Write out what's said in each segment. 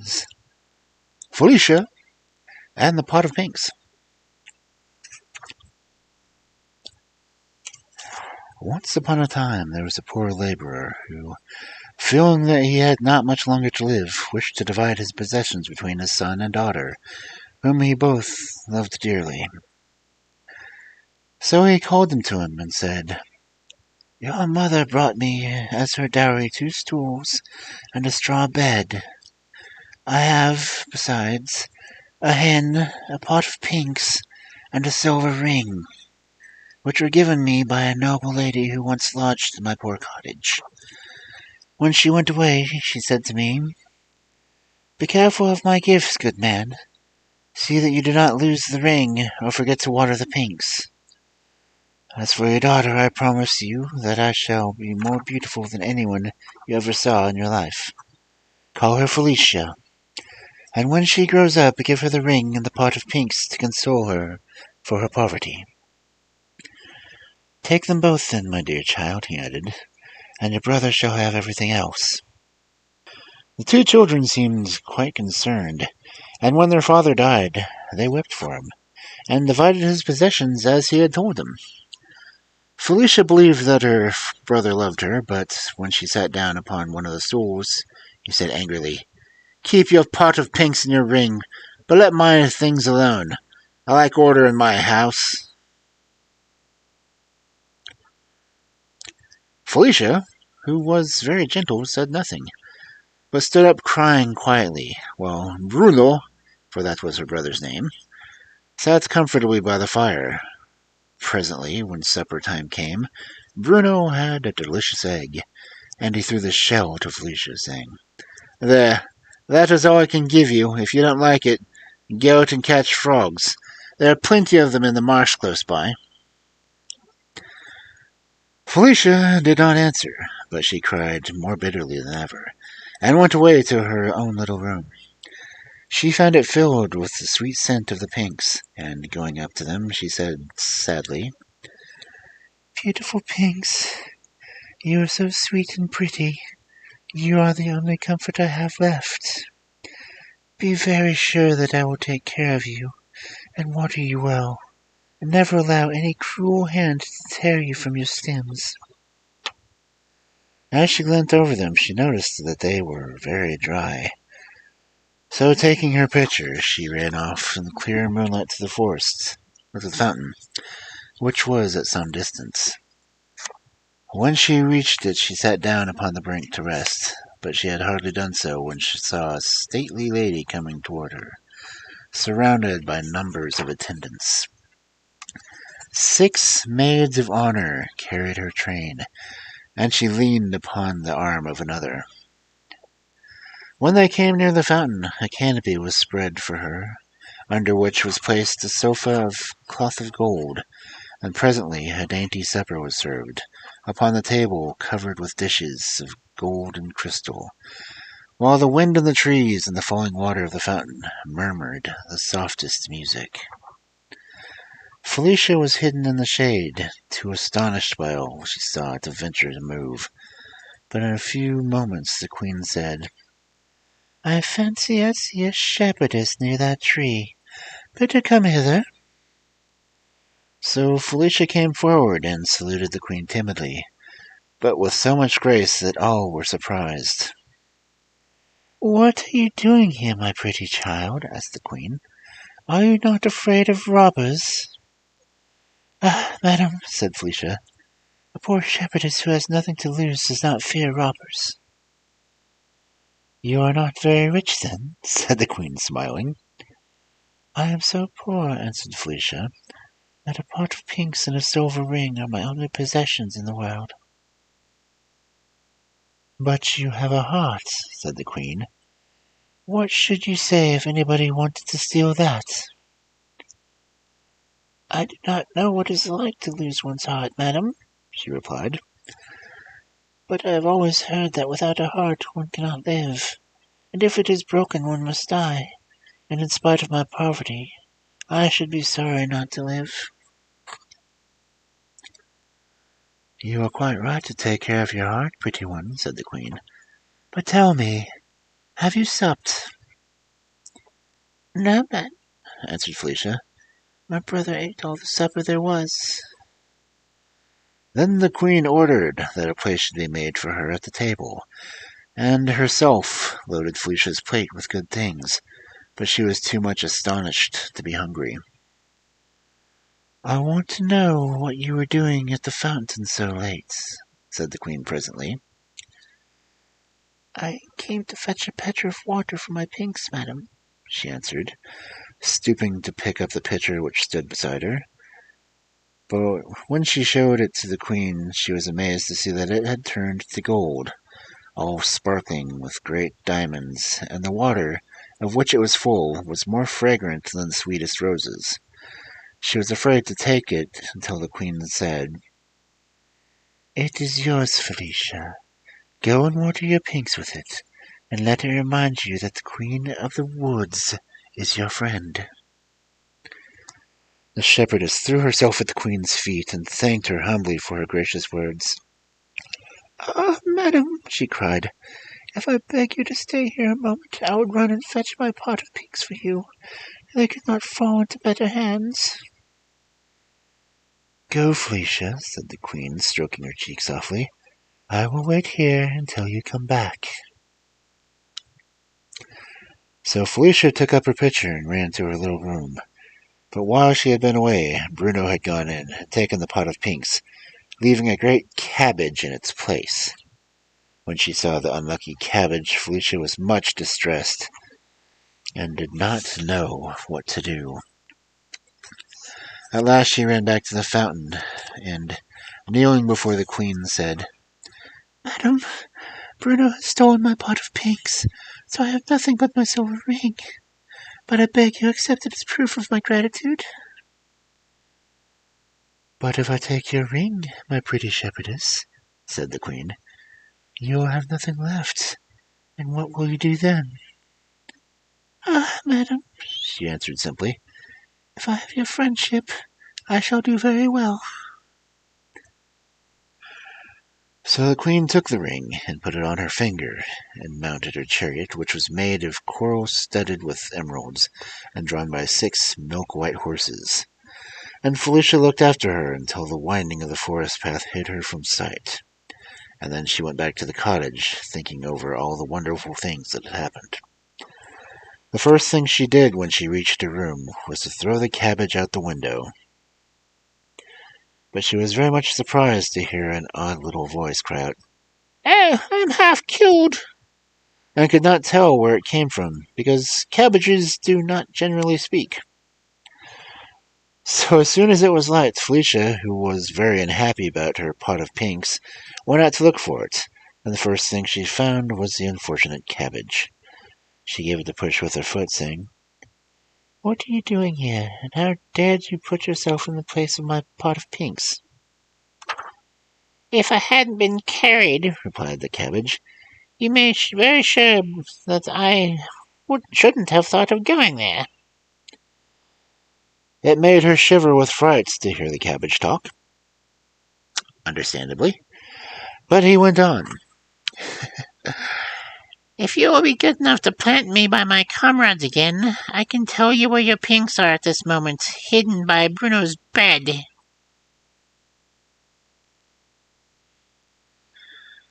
was Felicia and the pot of pinks. Once upon a time there was a poor laborer who, feeling that he had not much longer to live, wished to divide his possessions between his son and daughter, whom he both loved dearly. So he called them to him and said, "Your mother brought me as her dowry 2 stools and a straw bed. I have, besides, a hen, a pot of pinks, and a silver ring, which were given me by a noble lady who once lodged in my poor cottage. When she went away, she said to me, 'Be careful of my gifts, good man. See that you do not lose the ring or forget to water the pinks. As for your daughter, I promise you that I shall be more beautiful than anyone you ever saw in your life. Call her Felicia, and when she grows up, give her the ring and the pot of pinks to console her for her poverty. Take them both then, my dear child,' he added, 'and your brother shall have everything else.' The 2 children seemed quite concerned, and when their father died, they wept for him, and divided his possessions as he had told them. Felicia believed that her brother loved her, but when she sat down upon one of the stools, he said angrily, 'Keep your pot of pinks and your ring, but let my things alone. I like order in my house.' Felicia, who was very gentle, said nothing, but stood up crying quietly, while Bruno, for that was her brother's name, sat comfortably by the fire. Presently, when supper time came, Bruno had a delicious egg, and he threw the shell to Felicia, saying, 'There, that is all I can give you. If you don't like it, go out and catch frogs. There are plenty of them in the marsh close by.' Felicia did not answer, but she cried more bitterly than ever, and went away to her own little room. She found it filled with the sweet scent of the pinks, and going up to them, she said sadly, 'Beautiful pinks, you are so sweet and pretty. You are the only comfort I have left. Be very sure that I will take care of you, and water you well, and never allow any cruel hand to tear you from your stems.' As she leant over them, she noticed that they were very dry. So taking her pitcher, she ran off in the clear moonlight to the forest, or to the fountain, which was at some distance. When she reached it, she sat down upon the brink to rest, but she had hardly done so when she saw a stately lady coming toward her, surrounded by numbers of attendants. 6 maids of honor carried her train, and she leaned upon the arm of another. When they came near the fountain, a canopy was spread for her, under which was placed a sofa of cloth of gold, and presently a dainty supper was served, upon the table covered with dishes of gold and crystal, while the wind in the trees and the falling water of the fountain murmured the softest music. Felicia was hidden in the shade, too astonished by all she saw to venture to move, but in a few moments the queen said, 'I fancy I see a shepherdess near that tree. Better come hither.' So Felicia came forward and saluted the queen timidly, but with so much grace that all were surprised. 'What are you doing here, my pretty child?' asked the queen. 'Are you not afraid of robbers?' 'Ah, madam,' said Felicia, 'a poor shepherdess who has nothing to lose does not fear robbers.' 'You are not very rich, then?' said the queen, smiling. 'I am so poor,' answered Felicia, 'that a pot of pinks and a silver ring are my only possessions in the world.' 'But you have a heart,' said the queen. 'What should you say if anybody wanted to steal that?' 'I do not know what it is like to lose one's heart, madam,' she replied. 'But I have always heard that without a heart one cannot live, and if it is broken one must die, and in spite of my poverty, I should be sorry not to live.' 'You are quite right to take care of your heart, pretty one,' said the queen. 'But tell me, have you supped?' No, man, answered Felicia. My brother ate all the supper there was. Then the queen ordered that a place should be made for her at the table, and herself loaded Felicia's plate with good things, but she was too much astonished to be hungry. I want to know what you were doing at the fountain so late, said the queen presently. I came to fetch a pitcher of water for my pinks, madam, she answered, stooping to pick up the pitcher which stood beside her. But when she showed it to the queen, she was amazed to see that it had turned to gold, all sparkling with great diamonds, and the water, of which it was full, was more fragrant than the sweetest roses. She was afraid to take it until the queen said, It is yours, Felicia. Go and water your pinks with it, and let it remind you that the Queen of the Woods is your friend. The shepherdess threw herself at the queen's feet and thanked her humbly for her gracious words. Ah, madam, she cried, if I beg you to stay here a moment, I would run and fetch my pot of pinks for you. They could not fall into better hands. Go, Felicia, said the queen, stroking her cheek softly. I will wait here until you come back. So Felicia took up her pitcher and ran to her little room. But while she had been away, Bruno had gone in and taken the pot of pinks, leaving a great cabbage in its place. When she saw the unlucky cabbage, Felicia was much distressed and did not know what to do. At last she ran back to the fountain, and, kneeling before the queen, said, Madam, Bruno has stolen my pot of pinks, so I have nothing but my silver ring. But I beg you accept it as proof of my gratitude. But if I take your ring, my pretty shepherdess, said the queen, you will have nothing left, and what will you do then? Ah, madam, she answered simply, if I have your friendship, I shall do very well. So the queen took the ring and put it on her finger, and mounted her chariot, which was made of coral studded with emeralds, and drawn by 6 milk-white horses. And Felicia looked after her until the winding of the forest path hid her from sight. And then she went back to the cottage, thinking over all the wonderful things that had happened. The first thing she did when she reached her room was to throw the cabbage out the window. But she was very much surprised to hear an odd little voice cry out, Oh, I'm half killed, and could not tell where it came from, because cabbages do not generally speak. So as soon as it was light, Felicia, who was very unhappy about her pot of pinks, went out to look for it, and the first thing she found was the unfortunate cabbage. She gave it a push with her foot, saying, What are you doing here, and how dared you put yourself in the place of my pot of pinks? If I hadn't been carried, replied the cabbage, you may be very sure that I shouldn't have thought of going there. It made her shiver with fright to hear the cabbage talk, understandably, but he went on. If you will be good enough to plant me by my comrades again, I can tell you where your pinks are at this moment, hidden by Bruno's bed.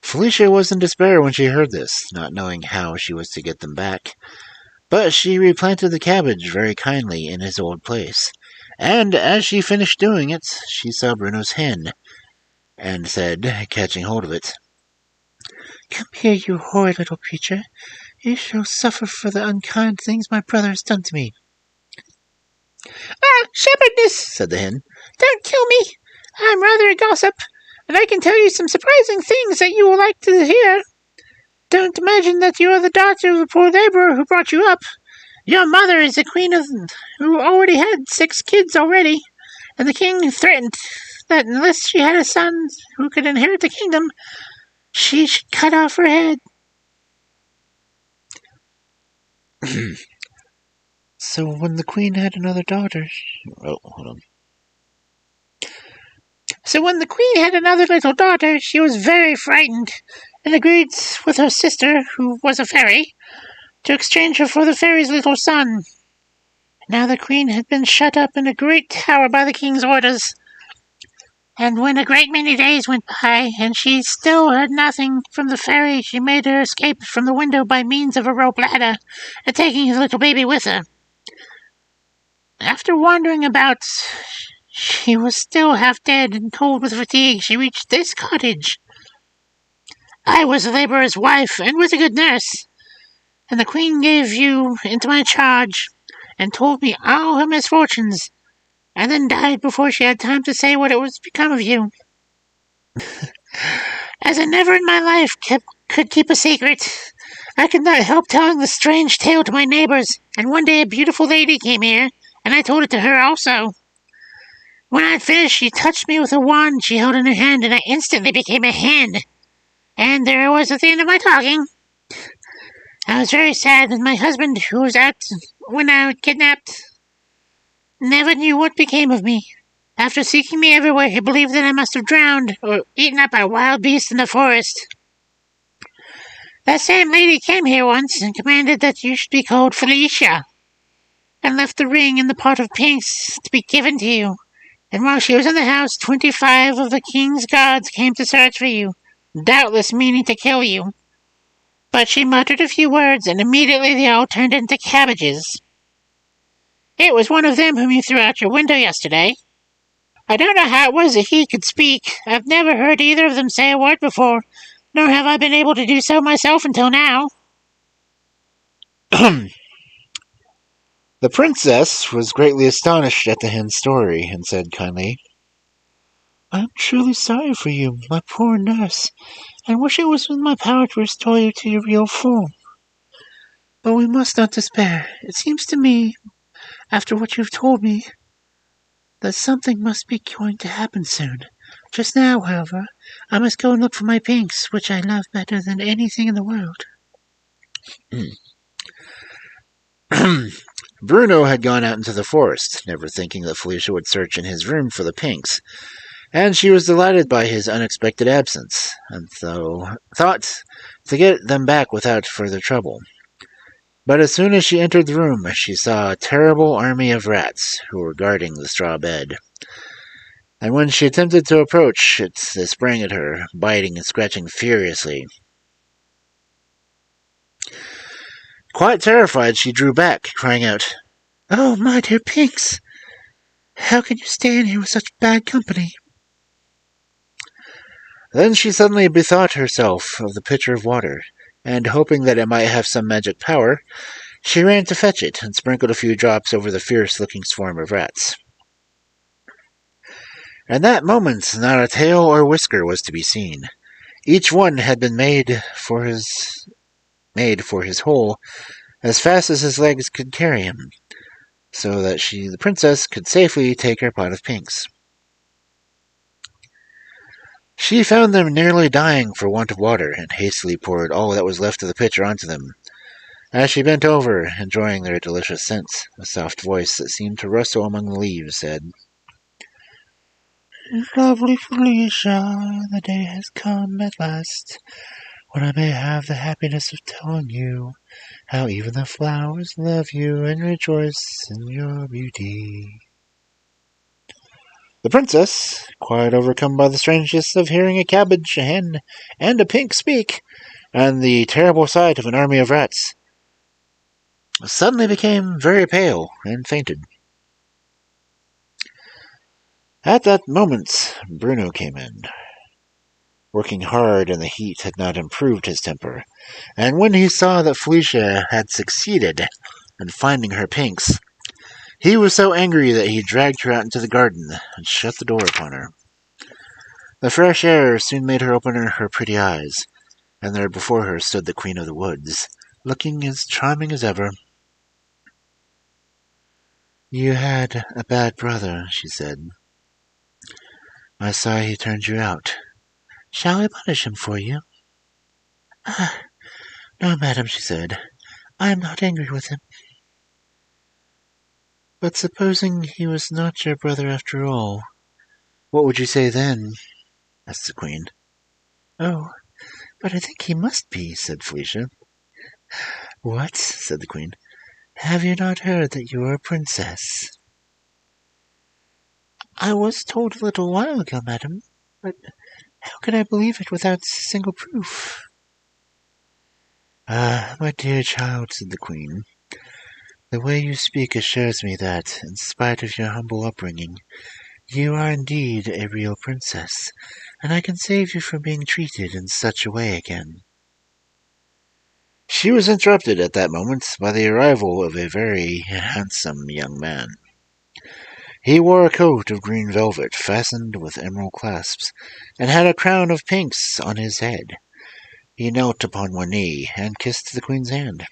Felicia was in despair when she heard this, not knowing how she was to get them back. But she replanted the cabbage very kindly in his old place, and as she finished doing it, she saw Bruno's hen, and said, catching hold of it, Come here, you horrid little creature. You shall suffer for the unkind things my brother has done to me. Ah, shepherdess, said the hen, don't kill me. I'm rather a gossip, and I can tell you some surprising things that you will like to hear. Don't imagine that you are the daughter of the poor laborer who brought you up. Your mother is the queen who already had 6 kids already, and the king threatened that unless she had a son who could inherit the kingdom, she should cut off her head. So when the queen had another daughter... So when the queen had another little daughter, she was very frightened, and agreed with her sister, who was a fairy, to exchange her for the fairy's little son. Now the queen had been shut up in a great tower by the king's orders, and when a great many days went by, and she still heard nothing from the fairy, she made her escape from the window by means of a rope ladder, and taking his little baby with her. After wandering about, she was still half dead and cold with fatigue. She reached this cottage. I was a labourer's wife, and was a good nurse, and the queen gave you into my charge, and told me all her misfortunes, and then died before she had time to say what it was become of you. As I never in my life could keep a secret, I could not help telling the strange tale to my neighbours, and one day a beautiful lady came here, and I told it to her also. When I had finished, she touched me with a wand she held in her hand, and I instantly became a hen. And there was at the end of my talking. I was very sad that my husband, who was out when I was kidnapped, never knew what became of me. After seeking me everywhere, he believed that I must have drowned or eaten up by a wild beast in the forest. That same lady came here once and commanded that you should be called Felicia, and left the ring in the pot of pinks to be given to you. And while she was in the house, 25 of the king's guards came to search for you, doubtless meaning to kill you. But she muttered a few words, and immediately they all turned into cabbages. It was one of them whom you threw out your window yesterday. I don't know how it was that he could speak. I've never heard either of them say a word before, nor have I been able to do so myself until now. The princess was greatly astonished at the hen's story, and said kindly, I am truly sorry for you, my poor nurse, and wish it was in my power to restore you to your real form. But we must not despair. It seems to me, after what you've told me, that something must be going to happen soon. Just now, however, I must go and look for my pinks, which I love better than anything in the world. Bruno had gone out into the forest, never thinking that Felicia would search in his room for the pinks, and she was delighted by his unexpected absence, and thought to get them back without further trouble. But as soon as she entered the room, she saw a terrible army of rats who were guarding the straw bed. And when she attempted to approach it, they sprang at her, biting and scratching furiously. Quite terrified, she drew back, crying out, Oh, my dear pinks! How can you stay in here with such bad company? Then she suddenly bethought herself of the pitcher of water, and hoping that it might have some magic power, she ran to fetch it and sprinkled a few drops over the fierce-looking swarm of rats. At that moment, not a tail or whisker was to be seen. Each one had been made for his hole as fast as his legs could carry him, so that the princess, could safely take her pot of pinks. She found them nearly dying for want of water, and hastily poured all that was left of the pitcher onto them. As she bent over, enjoying their delicious scents, a soft voice that seemed to rustle among the leaves said, Lovely Felicia, the day has come at last, when I may have the happiness of telling you how even the flowers love you and rejoice in your beauty. The princess, quite overcome by the strangeness of hearing a cabbage, a hen, and a pink speak, and the terrible sight of an army of rats, suddenly became very pale and fainted. At that moment, Bruno came in. Working hard in the heat had not improved his temper, and when he saw that Felicia had succeeded in finding her pinks, he was so angry that he dragged her out into the garden and shut the door upon her. The fresh air soon made her open her pretty eyes, and there before her stood the Queen of the Woods, looking as charming as ever. You had a bad brother, she said. I saw he turned you out. Shall I punish him for you? No, madam, she said. I am not angry with him. But supposing he was not your brother after all, what would you say then? Asked the Queen. Oh, but I think he must be, said Felicia. What? Said the Queen. Have you not heard that you are a princess?" "I was told a little while ago, madam, but how can I believe it without a single proof?" "Ah, my dear child," said the Queen, "the way you speak assures me that, in spite of your humble upbringing, you are indeed a real princess, and I can save you from being treated in such a way again." She was interrupted at that moment by the arrival of a very handsome young man. He wore a coat of green velvet fastened with emerald clasps, and had a crown of pinks on his head. He knelt upon one knee and kissed the Queen's hand.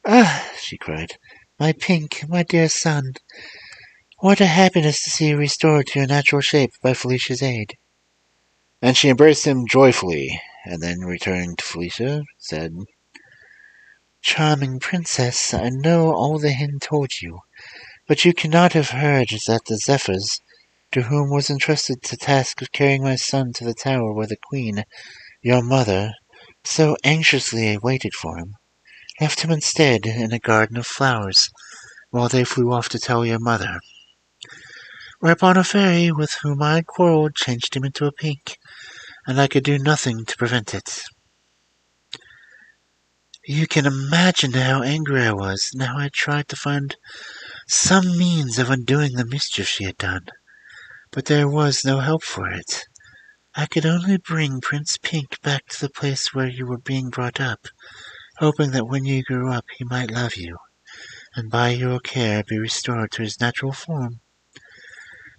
"Ah," she cried, "my pink, my dear son! What a happiness to see you restored to your natural shape by Felicia's aid." And she embraced him joyfully, and then returning to Felicia, said, "Charming princess, I know all the hen told you, but you cannot have heard that the Zephyrs, to whom was entrusted the task of carrying my son to the tower where the Queen, your mother, so anxiously waited for him, left him instead in a garden of flowers, while they flew off to tell your mother. Whereupon a fairy with whom I had quarrelled changed him into a pink, and I could do nothing to prevent it. You can imagine how angry I was, and how I tried to find some means of undoing the mischief she had done, but there was no help for it. I could only bring Prince Pink back to the place where you were being brought up, hoping that when you grew up he might love you, and by your care be restored to his natural form.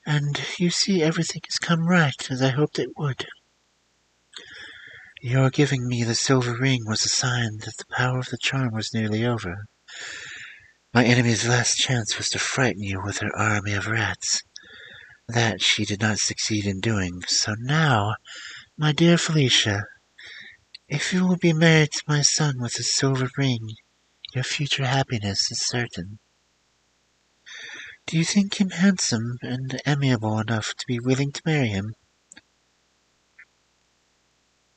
And you see everything has come right, as I hoped it would. Your giving me the silver ring was a sign that the power of the charm was nearly over. My enemy's last chance was to frighten you with her army of rats. That she did not succeed in doing, so now, my dear Felicia, if you will be married to my son with a silver ring, your future happiness is certain. Do you think him handsome and amiable enough to be willing to marry him?"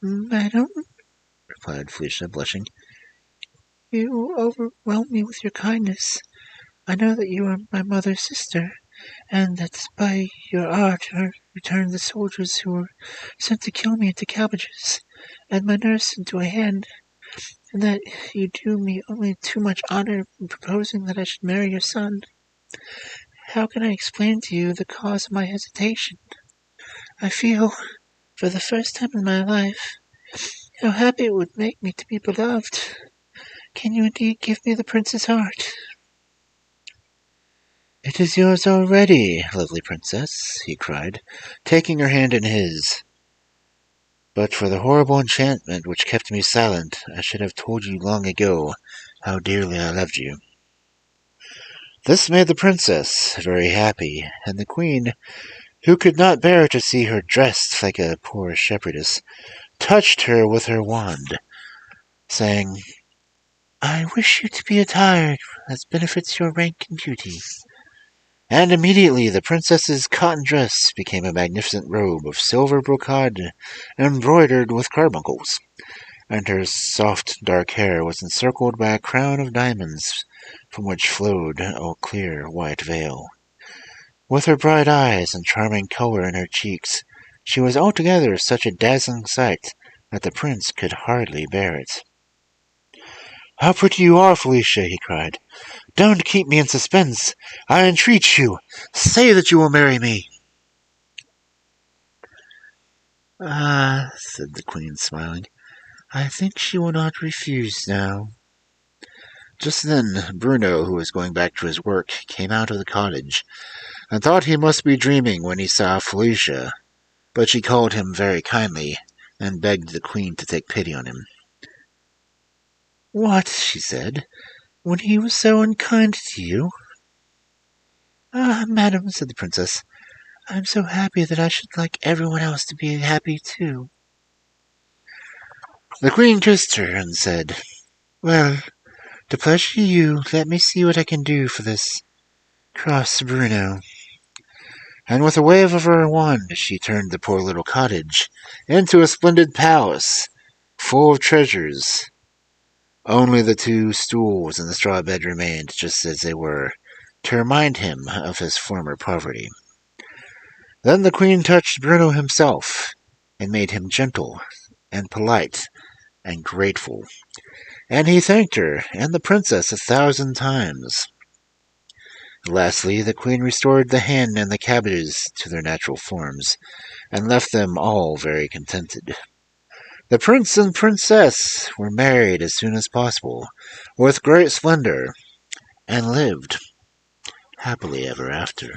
"Madam," replied Felicia, blushing, "you overwhelm me with your kindness. I know that you are my mother's sister, and that by your art you returned the soldiers who were sent to kill me into cabbages, and my nurse into a hen, and that you do me only too much honor in proposing that I should marry your son. How can I explain to you the cause of my hesitation? I feel, for the first time in my life, how happy it would make me to be beloved. Can you indeed give me the prince's heart?" "It is yours already, lovely princess," he cried, taking her hand in his. "But for the horrible enchantment which kept me silent, I should have told you long ago how dearly I loved you." This made the princess very happy, and the Queen, who could not bear to see her dressed like a poor shepherdess, touched her with her wand, saying, "I wish you to be attired as befits your rank and beauty." And immediately the princess's cotton dress became a magnificent robe of silver brocade embroidered with carbuncles, and her soft dark hair was encircled by a crown of diamonds, from which flowed a clear white veil. With her bright eyes and charming color in her cheeks, she was altogether such a dazzling sight that the prince could hardly bear it. "How pretty you are, Felicia!" he cried. "Don't keep me in suspense. I entreat you, say that you will marry me." "Ah," said the Queen, smiling, "I think she will not refuse now." Just then Bruno, who was going back to his work, came out of the cottage, and thought he must be dreaming when he saw Felicia, but she called him very kindly, and begged the Queen to take pity on him. "What," she said, "when he was so unkind to you?" "Ah, madam," said the princess, "I am so happy that I should like everyone else to be happy too." The Queen kissed her and said, "Well, to pleasure you, let me see what I can do for this cross Bruno." And with a wave of her wand she turned the poor little cottage into a splendid palace, full of treasures, Only the 2 stools and the straw bed remained just as they were, to remind him of his former poverty. Then the queen touched Bruno himself, and made him gentle and polite and grateful, and he thanked her and the princess 1,000 times. Lastly, the queen restored the hen and the cabbages to their natural forms, and left them all very contented. The prince and princess were married as soon as possible, with great splendor, and lived happily ever after.